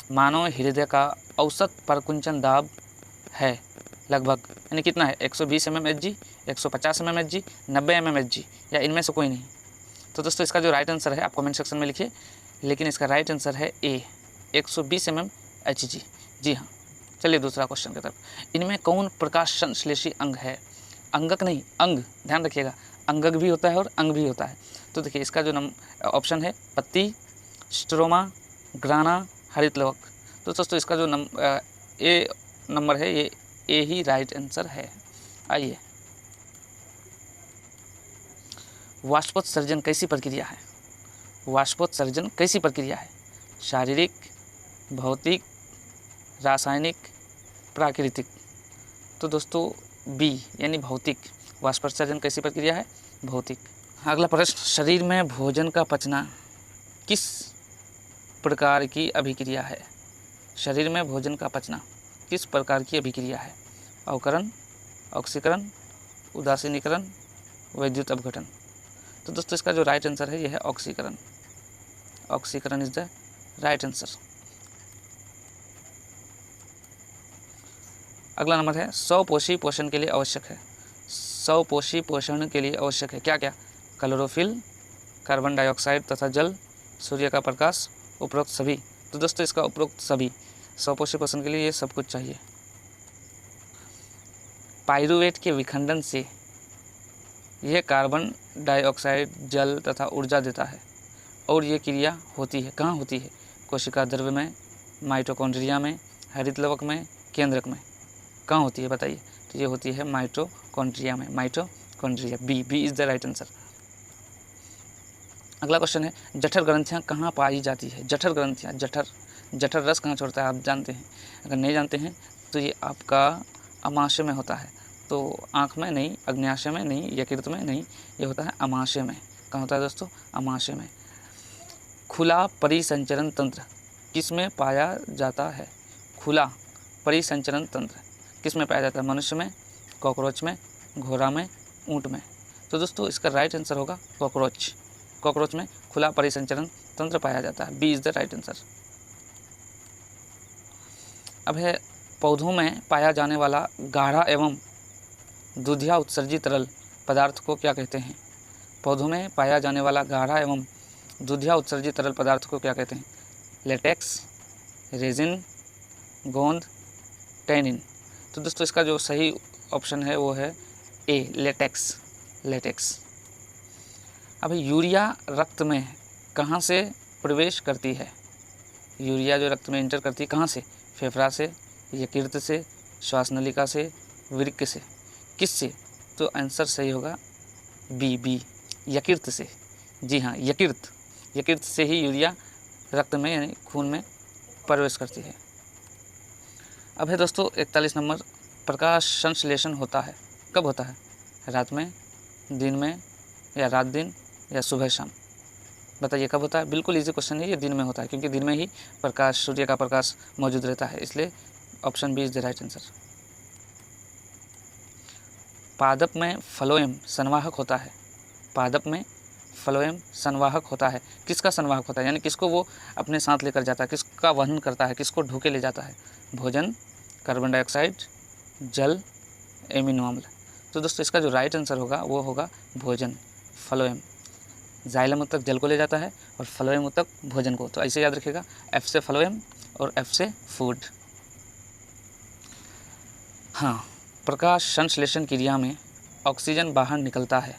मानव हृदय का औसत परकुंचन दाब है लगभग, यानी कितना है, 120 mmHg, 150 mmHg, 90 mmHg, या इनमें से कोई नहीं। तो दोस्तों इसका जो राइट आंसर है आप कमेंट सेक्शन में लिखिए, लेकिन इसका राइट आंसर है ए, 120 mmHg। जी हाँ। चलिए दूसरा क्वेश्चन की तरफ। इनमें कौन प्रकाश संश्लेषी अंग है? अंगक नहीं, अंग, ध्यान रखिएगा, अंगक भी होता है और अंग भी होता है। तो देखिए इसका जो ऑप्शन है पत्ती, स्ट्रोमा, ग्राना, हरित लवक। तो दोस्तों इसका जो ए नंबर है ये ए ही राइट आंसर है। आइए, वाष्पोत्सर्जन कैसी प्रक्रिया है? वाष्पोत्सर्जन कैसी प्रक्रिया है? शारीरिक, भौतिक, रासायनिक, प्राकृतिक। तो दोस्तों बी यानी भौतिक। वाष्पोत्सर्जन कैसी प्रक्रिया है? भौतिक। अगला प्रश्न, शरीर में भोजन का पचना किस प्रकार की अभिक्रिया है? शरीर में भोजन का पचना किस प्रकार की अभिक्रिया है? अवकरण, ऑक्सीकरण, उदासीनीकरण, वैद्युत अपघटन। तो दोस्तों इसका जो राइट आंसर है यह है ऑक्सीकरण। ऑक्सीकरण इज द राइट आंसर। अगला नंबर है, स्वपोषी पोषण के लिए आवश्यक है। स्वपोषी पोषण के लिए आवश्यक है क्या क्या? क्लोरोफिल, कार्बन डाइऑक्साइड तथा जल, सूर्य का प्रकाश, उपरोक्त सभी। तो दोस्तों इसका उपरोक्त सभी, स्वपोषी पोषण के लिए ये सब कुछ चाहिए। पाइरूवेट के विखंडन से यह कार्बन डाइऑक्साइड, जल तथा ऊर्जा देता है, और ये क्रिया होती है कहाँ होती है? कोशिका द्रव्य में, माइटोकॉन्ड्रिया में, हरित लवक में, केंद्रक में। कहाँ होती है बताइए? तो ये होती है माइटोकॉन्ड्रिया में। Mitochondria, B is the right answer. अगला क्वेश्चन है, जठर ग्रंथियाँ कहाँ पाई जाती है? जठर ग्रंथियाँ, जठर रस कहाँ छोड़ता है आप जानते हैं? अगर नहीं जानते हैं तो ये आपका अमाशय में होता है। तो आँख में नहीं, अग्न्याशय में नहीं, यकृत में नहीं, ये होता है अमाशय में। कहाँ होता है दोस्तों? अमाशय में। खुला परिसंचरण तंत्र किस में पाया जाता है? खुला परिसंचरण तंत्र किस में पाया जाता है? मनुष्य में, कॉकरोच में, घोड़ा में, ऊँट में। तो दोस्तों इसका राइट आंसर होगा कॉकरोच। कॉकरोच में खुला परिसंचरण तंत्र पाया जाता है। B is the right answer. अब है, पौधों में पाया जाने वाला गाढ़ा एवं दूधिया उत्सर्जित तरल पदार्थ को क्या कहते हैं? पौधों में पाया जाने वाला गाढ़ा एवं दूधिया उत्सर्जित तरल पदार्थ को क्या कहते हैं? लेटेक्स, रेजिन, गोंद, टैनिन। तो दोस्तों इसका जो सही ऑप्शन है वो है ए, लेटेक्स। लेटेक्स। अभी यूरिया रक्त में कहाँ से प्रवेश करती है? यूरिया जो रक्त में इंटर करती है कहाँ से? फेफड़ा से, यकृत से, श्वास नलिका से, वृक्क से, किस से? तो आंसर सही होगा बी, यकृत से। जी हाँ, यकृत से ही यूरिया रक्त में यानी खून में प्रवेश करती है। अब है दोस्तों 41 नंबर, प्रकाश संश्लेषण होता है कब होता है? रात में, दिन में, या रात दिन, या सुबह शाम। बताइए कब होता है? बिल्कुल इजी क्वेश्चन है, ये दिन में होता है, क्योंकि दिन में ही प्रकाश, सूर्य का प्रकाश मौजूद रहता है, इसलिए option B is the right answer. पादप में फ्लोएम संवाहक होता है। पादप में फ्लोएम संवाहक होता है। किसका संवाहक होता है? यानी किसको वो अपने साथ लेकर जाता है, किसका वहन करता है, किसको ढोके ले जाता है? भोजन, कार्बन डाइऑक्साइड, जल, एमिनो अम्ल। तो दोस्तों इसका जो राइट आंसर होगा वो होगा भोजन, फ्लोएम। जाइलम तक जल को ले जाता है और फ्लोएम तक भोजन को। तो ऐसे याद रखिएगा, एफ से फ्लोएम और एफ से फूड। हाँ, प्रकाश संश्लेषण क्रिया में ऑक्सीजन बाहर निकलता है।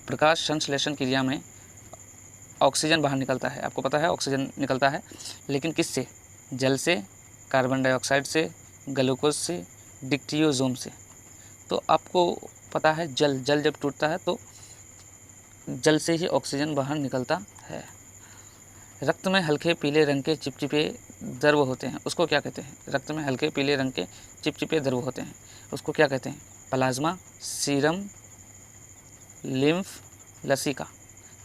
प्रकाश संश्लेषण क्रिया में ऑक्सीजन बाहर निकलता है, आपको पता है ऑक्सीजन निकलता है, लेकिन किससे? जल से, कार्बन डाइऑक्साइड से, ग्लूकोज से, डिक्टियोजोम से। तो आपको पता है जल जब टूटता है तो जल से ही ऑक्सीजन बाहर निकलता है। रक्त में हल्के पीले रंग के चिपचिपे द्रव होते हैं, उसको क्या कहते हैं? रक्त में हल्के पीले रंग के चिपचिपे द्रव होते हैं, उसको क्या कहते हैं? प्लाज्मा, सीरम, लिम्फ, लसिका।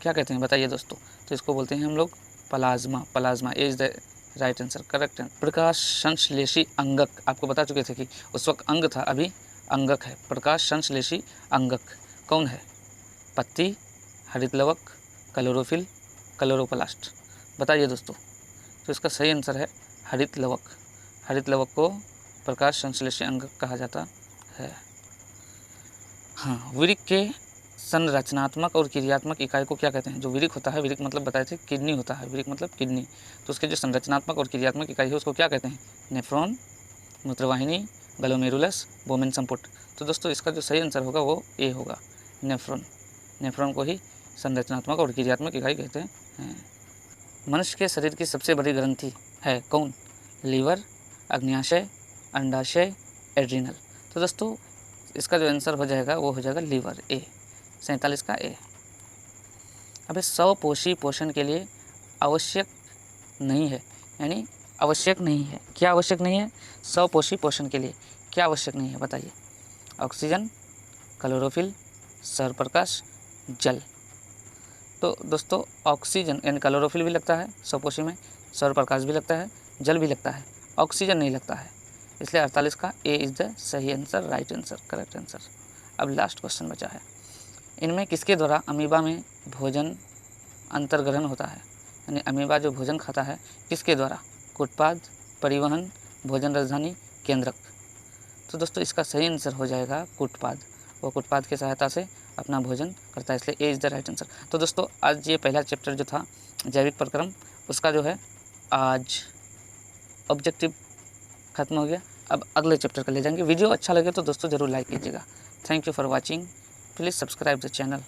क्या कहते हैं बताइए दोस्तों? तो इसको बोलते हैं हम लोग plasma is the right answer, correct है। प्रकाश संश्लेषी अंगक, आपको बता चुके थे कि उस वक्त अंग था, अभी अंगक है। प्रकाश संश्लेषी अंगक कौन है? पत्ती, हरित लवक, क्लोरोफिल, क्लोरोप्लास्ट। बताइए दोस्तों। तो इसका सही आंसर है हरित लवक। हरित लवक को प्रकाश संश्लेषी अंग कहा जाता है। हाँ, विरिक के संरचनात्मक और क्रियात्मक इकाई को क्या कहते हैं? जो विरिक होता है, विरिक मतलब बताए थे किडनी होता है, विरिक मतलब किडनी, तो उसके जो संरचनात्मक और क्रियात्मक इकाई है उसको क्या कहते हैं? नेफ्रॉन, मूत्रवाहिनी, ग्लोमेरुलस, बोमेन संपुट। तो दोस्तों इसका जो सही आंसर होगा वो ए होगा, नेफ्रॉन। नेफ्रॉन को ही संरचनात्मक और क्रियात्मक इकाई कहते हैं। मनुष्य के शरीर की सबसे बड़ी ग्रंथि है कौन? लीवर, अग्न्याशय, अंडाशय, एड्रिनल। तो दोस्तों इसका जो आंसर हो जाएगा वो हो जाएगा लीवर, ए, 47 का ए। अब 100 पोषी पोषण के लिए आवश्यक नहीं है, यानी आवश्यक नहीं है, क्या आवश्यक नहीं है? 100 पोषी पोषण के लिए क्या आवश्यक नहीं है बताइए? ऑक्सीजन, क्लोरोफिल, सौर प्रकाश, जल। तो दोस्तों ऑक्सीजन यानी क्लोरोफिल भी लगता है 100 पोषी में, सौर प्रकाश भी लगता है, जल भी लगता है, ऑक्सीजन नहीं लगता है, इसलिए 48 का ए इज़ द सही answer, right answer, correct answer. अब लास्ट क्वेश्चन बचा है, इनमें किसके द्वारा अमीबा में भोजन अंतर्ग्रहण होता है? यानी अमीबा जो भोजन खाता है किसके द्वारा? कूटपाद, परिवहन, भोजन राजधानी, केंद्रक। तो दोस्तों इसका सही आंसर हो जाएगा कूटपाद। वो कूटपाद की सहायता से अपना भोजन करता है, इसलिए A is the right answer. तो दोस्तों आज ये पहला चैप्टर जो था जैविक प्रक्रम, उसका जो है आज ऑब्जेक्टिव खत्म हो गया। अब अगले चैप्टर का ले जाएंगे। वीडियो अच्छा लगे तो दोस्तों ज़रूर लाइक कीजिएगा। Thank you for watching, please subscribe the channel.